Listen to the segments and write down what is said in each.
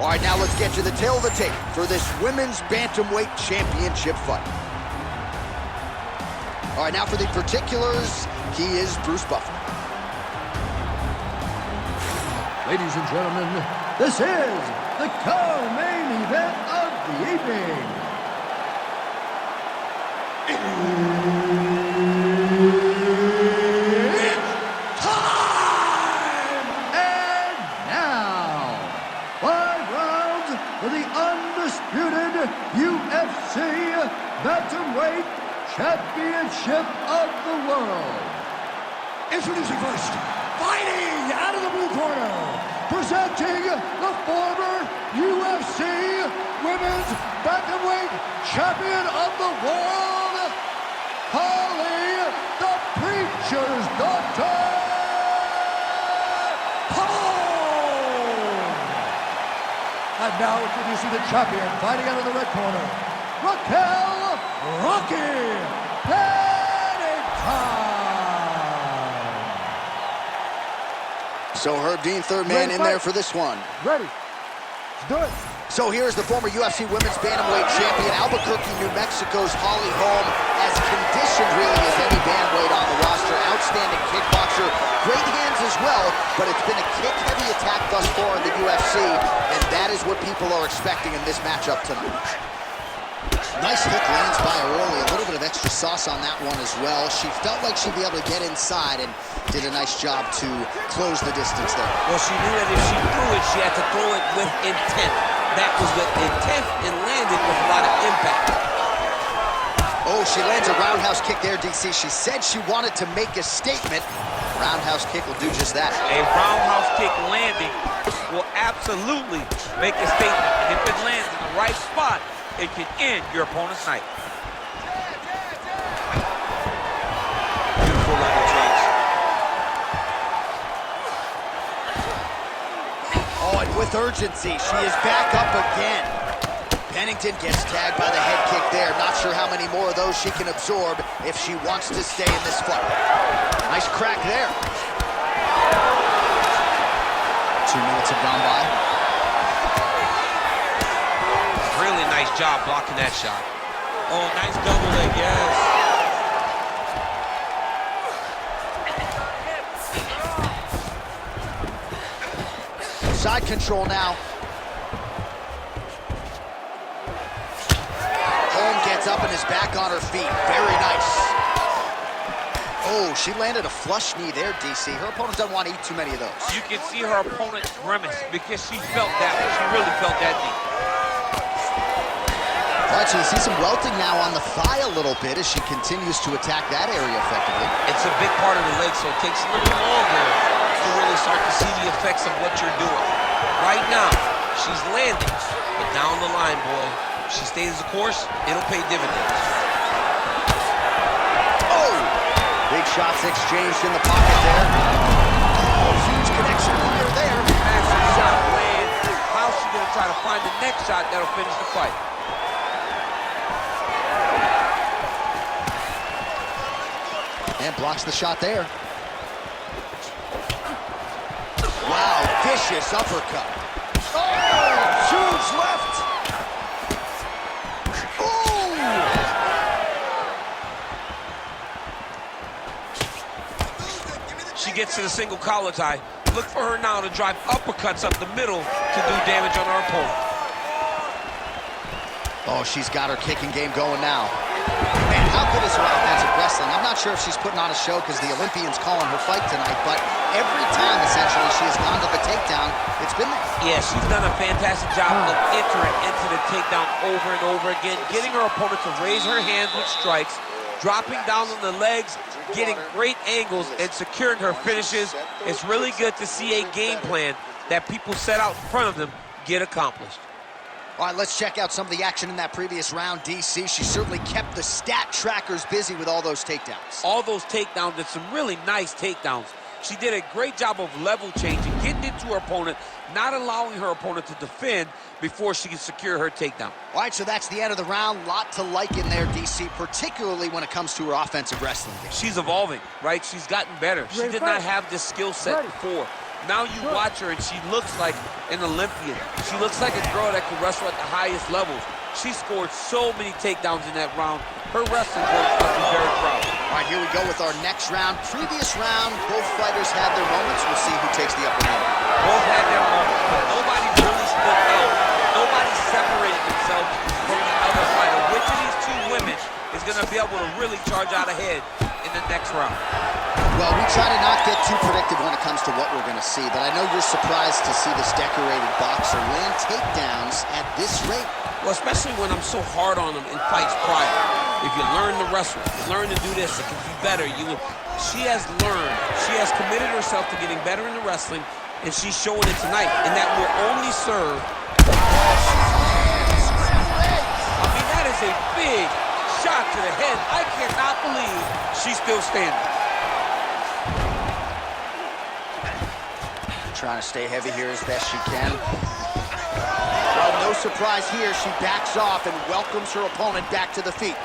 All right, now let's get to the tail of the tape for this women's Bantamweight championship fight. All right, now for the particulars, he is Bruce Buffer. Ladies and gentlemen, this is the co-main event of the evening. It's time! And now, 5 rounds for the undisputed UFC Bantamweight Championship of the World. Introducing first, fighting out of the blue corner, presenting the former UFC Women's Bantamweight Champion of the World, Holly the Preacher's Daughter, HOLM! And now introducing the champion, fighting out of the red corner, RAQUEL PENNINGTON! So Herb Dean, third man in there for this one. Ready. Let's do it. So here's the former UFC Women's Bantamweight champion, Albuquerque, New Mexico's Holly HOLM, as conditioned really as any bantamweight on the roster. Outstanding kickboxer, great hands as well, but it's been a kick-heavy attack thus far in the UFC, and that is what people are expecting in this matchup tonight. Nice hook lands by her early, a little bit of extra sauce on that one as well. She felt like she'd be able to get inside and did a nice job to close the distance there. Well, she knew that if she threw it, she had to throw it with intent. That was with intent and landed with a lot of impact. Oh, she lands a roundhouse kick there, DC. She said she wanted to make a statement. Roundhouse kick will do just that. A roundhouse kick landing will absolutely make a statement. And if it lands in the right spot, it can end your opponent's night. Beautiful level change. Oh, and with urgency, she is back up again. Pennington gets tagged by the head kick there. Not sure how many more of those she can absorb if she wants to stay in this fight. Nice crack there. 2 minutes have gone by. Really nice job blocking that shot. Oh, nice double leg, yes. Side control now. HOLM gets up and is back on her feet. Very nice. Oh, she landed a flush knee there, DC. Her opponent doesn't want to eat too many of those. You can see her opponent grimace because she felt that one. She really felt that knee. All right, so you see some welting now on the thigh a little bit as she continues to attack that area effectively. It's a big part of the leg, so it takes a little longer to really start to see the effects of what you're doing. Right now, she's landing, but down the line, boy, if she stays the course, it'll pay dividends. Oh! Big shots exchanged in the pocket there. Oh, huge connection fire there. Massive shot lands. How's she gonna try to find the next shot that'll finish the fight? And blocks the shot there. Wow, vicious uppercut. Oh, huge left. Oh! She gets to the single collar tie. Look for her now to drive uppercuts up the middle to do damage on her opponent. Oh, she's got her kicking game going now. Man, how good is her offensive wrestling? I'm not sure if she's putting on a show because the Olympians calling her fight tonight, but every time, essentially, she has gone to the takedown, it's been there. Yeah, she's done a fantastic job of entering into the takedown over and over again, getting her opponent to raise her hands with strikes, dropping down on the legs, getting great angles, and securing her finishes. It's really good to see a game plan that people set out in front of them get accomplished. All right, let's check out some of the action in that previous round, DC. She certainly kept the stat trackers busy with all those takedowns. All those takedowns, did some really nice takedowns. She did a great job of level changing, getting into her opponent, not allowing her opponent to defend before she can secure her takedown. All right, so that's the end of the round. Lot to like in there, DC, particularly when it comes to her offensive wrestling game. She's evolving, right? She's gotten better. She did not have this skill set before. Now you watch her, and she looks like an Olympian. She looks like a girl that can wrestle at the highest levels. She scored so many takedowns in that round. Her wrestling coach must be very proud. All right, here we go with our next round. Previous round, both fighters had their moments. We'll see who takes the upper hand. Both had their moments, but nobody really stood out. Nobody separated themselves from the other fighter. Which of these two women is going to be able to really charge out ahead in the next round? Well, we try to not get too predictive when it comes to what we're going to see, but I know you're surprised to see this decorated boxer land takedowns at this rate. Well, especially when I'm so hard on him in fights prior. If you learn to wrestle, you learn to do this, it can be better. She has learned, she has committed herself to getting better in the wrestling, and she's showing it tonight, and that will only serve. I mean, that is a big shot to the head. I cannot believe she's still standing. Trying to stay heavy here as best she can. Well, no surprise here. She backs off and welcomes her opponent back to the feet.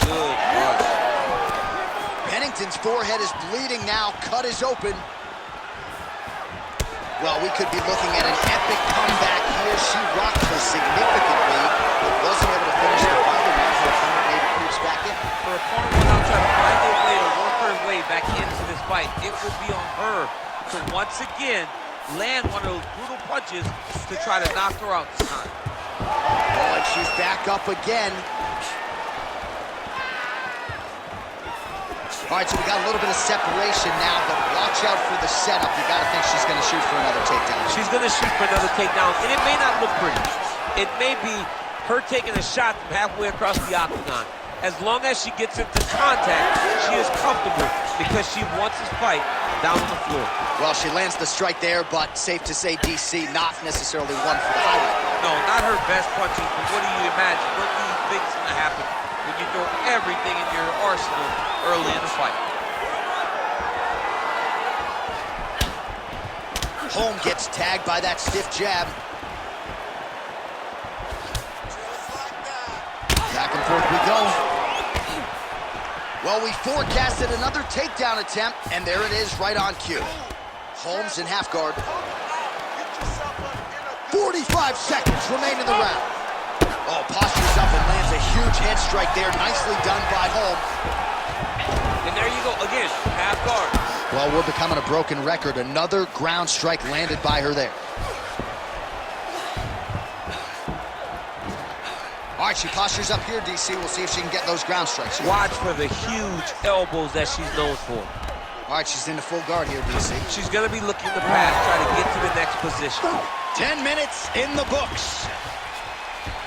Good punch. Pennington's forehead is bleeding now. Cut is open. Well, we could be looking at an epic comeback here. She rocked her significantly, but wasn't able to finish the fight. And now her opponent maybe creeps back in. Her opponent will now try to find a way to work her way back into this fight. It will be on her to once again land one of those brutal punches to try to knock her out this time. Oh, and she's back up again. All right, so we got a little bit of separation now, but watch out for the setup. You got to think she's going to shoot for another takedown. She's going to shoot for another takedown, and it may not look pretty. It may be her taking a shot from halfway across the octagon. As long as she gets into contact, she is comfortable because she wants this fight down on the floor. Well, she lands the strike there, but safe to say, DC, not necessarily one for the highlight. No, not her best punches, but what do you imagine? What do you think is going to happen when you throw everything in your arsenal early in the fight? Holm gets tagged by that stiff jab. Back and forth we go. Well, we forecasted another takedown attempt, and there it is right on cue. Holmes in half guard. 45 seconds remain in the round. Oh, postures up and lands a huge head strike there. Nicely done by Holm. And there you go, again, half guard. Well, we're becoming a broken record. Another ground strike landed by her there. All right, she postures up here, DC. We'll see if she can get those ground strikes. Watch for the huge elbows that she's known for. All right, she's into full guard here, DC. She's going to be looking to pass, try to get to the next position. 10 minutes in the books.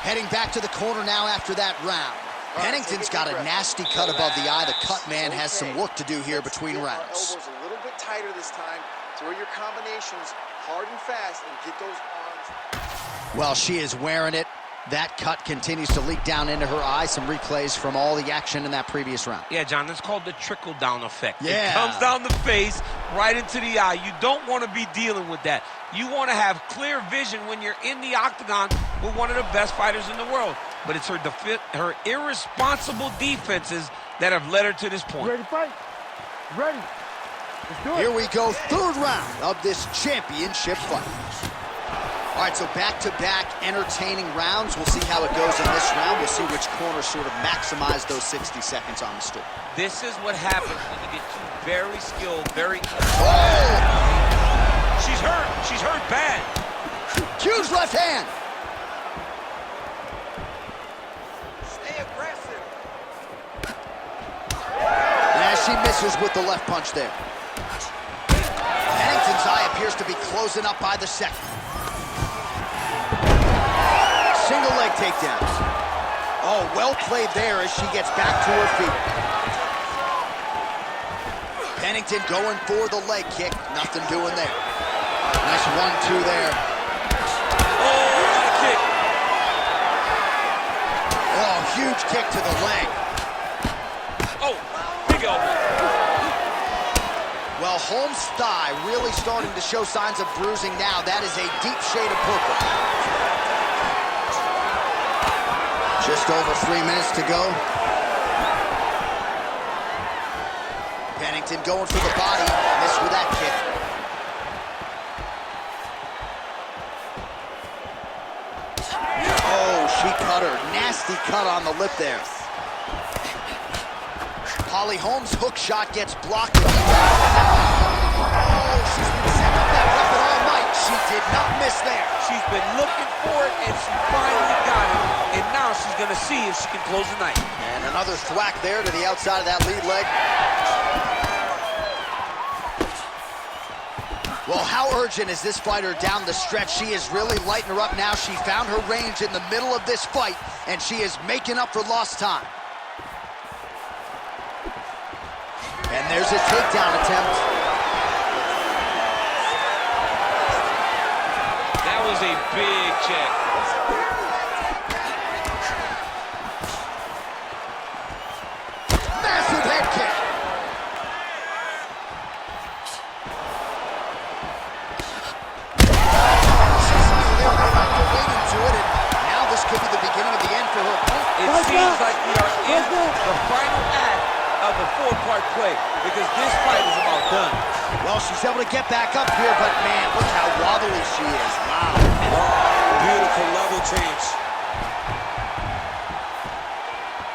Heading back to the corner now after that round. Pennington's got a nasty cut above the eye. The cut man has some work to do here between rounds. Elbows a little bit tighter this time. Throw your combinations hard and fast and get those arms. Well, she is wearing it. That cut continues to leak down into her eye. Some replays from all the action in that previous round. Yeah, John, that's called the trickle-down effect. Yeah. It comes down the face, right into the eye. You don't want to be dealing with that. You want to have clear vision when you're in the octagon with one of the best fighters in the world. But it's her irresponsible defenses that have led her to this point. Ready to fight? Ready. Let's do it. Here we go, third round of this championship fight. All right, so back-to-back entertaining rounds. We'll see how it goes in this round. We'll see which corner sort of maximize those 60 seconds on the stool. This is what happens when you get two very skilled, very... Oh! She's hurt. She's hurt bad. Huge left hand. Stay aggressive. As she misses with the left punch there. Pennington's eye appears to be closing up by the second. Single leg takedowns. Oh, well played there as she gets back to her feet. Pennington going for the leg kick. Nothing doing there. Nice 1-2 there. Oh, kick. Oh, huge kick to the leg. Oh, big elbow. Well, Holmes' thigh really starting to show signs of bruising now. That is a deep shade of purple. Just over 3 minutes to go. Pennington going for the body. Missed with that kick. Oh, she cut her. Nasty cut on the lip there. Holly Holm's hook shot gets blocked. Oh, she's been setting up that weapon all night. She did not miss there. She's been looking for it, and she finally got it. And now she's going to see if she can close the night. And another thwack there to the outside of that lead leg. Well, how urgent is this fighter down the stretch? She is really lighting her up now. She found her range in the middle of this fight, and she is making up for lost time. And there's a takedown attempt. That was a big check. Massive head kick. Could be the beginning of the end for her. It seems like we are in the final act of the four-part play because this fight is about done. Well, she's able to get back up here, but man, look how wobbly she is. Wow. Beautiful level change.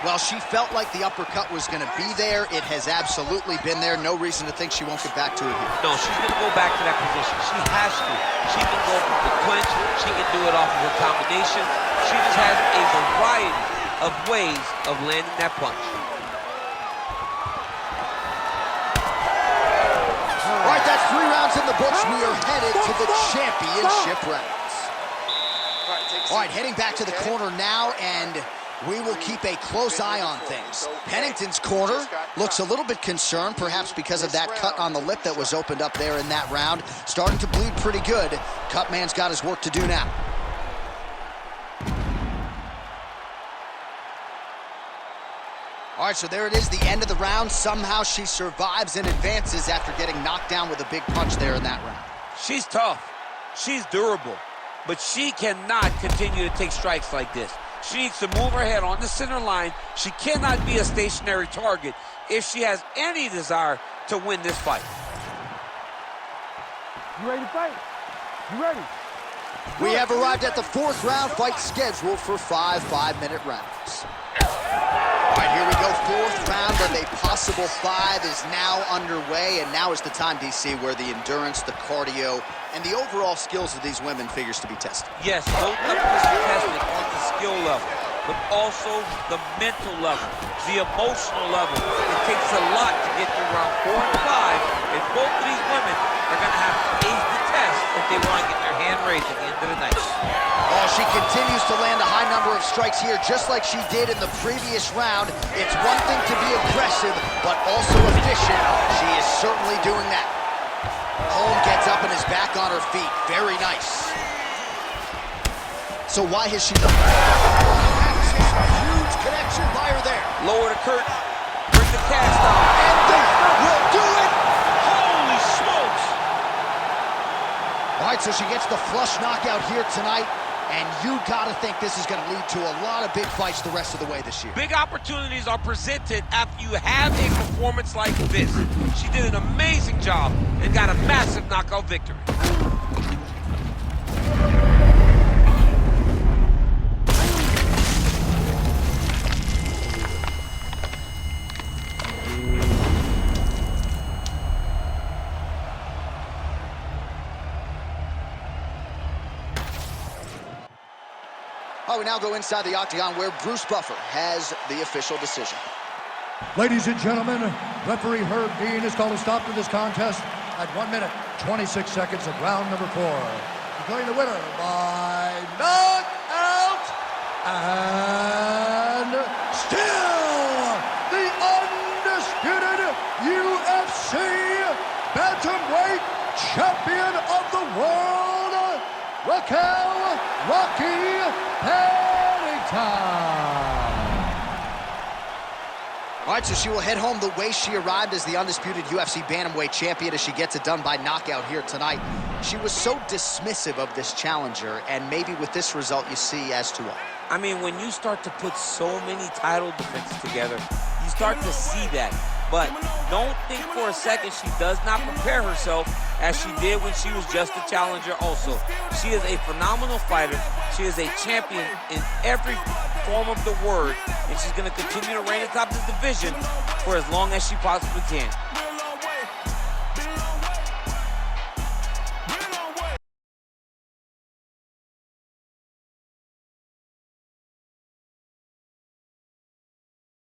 Well, she felt like the uppercut was going to be there. It has absolutely been there. No reason to think she won't get back to it here. No, she's going to go back to that position. She has to. She can go from the clinch. She can do it off of a combination. She just has a variety of ways of landing that punch. All right, that's 3 rounds in the books. We are headed to the championship rounds. All right, heading back to the corner now, and we will keep a close eye on things. Pennington's corner looks a little bit concerned, perhaps because of that cut on the lip that was opened up there in that round. Starting to bleed pretty good. Cutman's got his work to do now. All right, so there it is, the end of the round. Somehow she survives and advances after getting knocked down with a big punch there in that round. She's tough. She's durable. But she cannot continue to take strikes like this. She needs to move her head on the center line. She cannot be a stationary target if she has any desire to win this fight. You ready to fight? You ready? We have arrived at the 4th round, fight scheduled for 5 5-minute rounds. All right, here we go, 4th round of a possible 5 is now underway, and now is the time, DC, where the endurance, the cardio, and the overall skills of these women figures to be tested. Yes, both of them is tested on the skill level, but also the mental level, the emotional level. It takes a lot to get through round 4 and 5, and both of these women are going to have to ace the test if they want to get their hand raised at the end of the night. Oh, she continues to land a high number of strikes here, just like she did in the previous round. It's one thing to be aggressive, but also efficient. She is certainly doing that. Holm gets up and is back on her feet. Very nice. So why has she done that? Huge connection by her there. Lower the curtain, bring the cast down, And that will do it. holy smokes! All right, so she gets the flush knockout here tonight. And you gotta think this is gonna lead to a lot of big fights the rest of the way this year. Big opportunities are presented after you have a performance like this. She did an amazing job and got a massive knockout victory. All right, we now go inside the octagon where Bruce Buffer has the official decision. Ladies and gentlemen, referee Herb Dean has called a stop to this contest at 1 minute, 26 seconds of round number 4. Declaring the winner by knockout and still the undisputed UFC Bantamweight Champion of the World, RAQUEL Pennington. All right, so she will head home the way she arrived as the undisputed UFC Bantamweight champion as she gets it done by knockout here tonight. She was so dismissive of this challenger, and maybe with this result you see as to why. I mean, when you start to put so many title defenses together, you start to see that. But don't think for a second she does not prepare herself as she did when she was just a challenger also. She is a phenomenal fighter. She is a champion in every form of the word, and she's going to continue to reign atop this division for as long as she possibly can.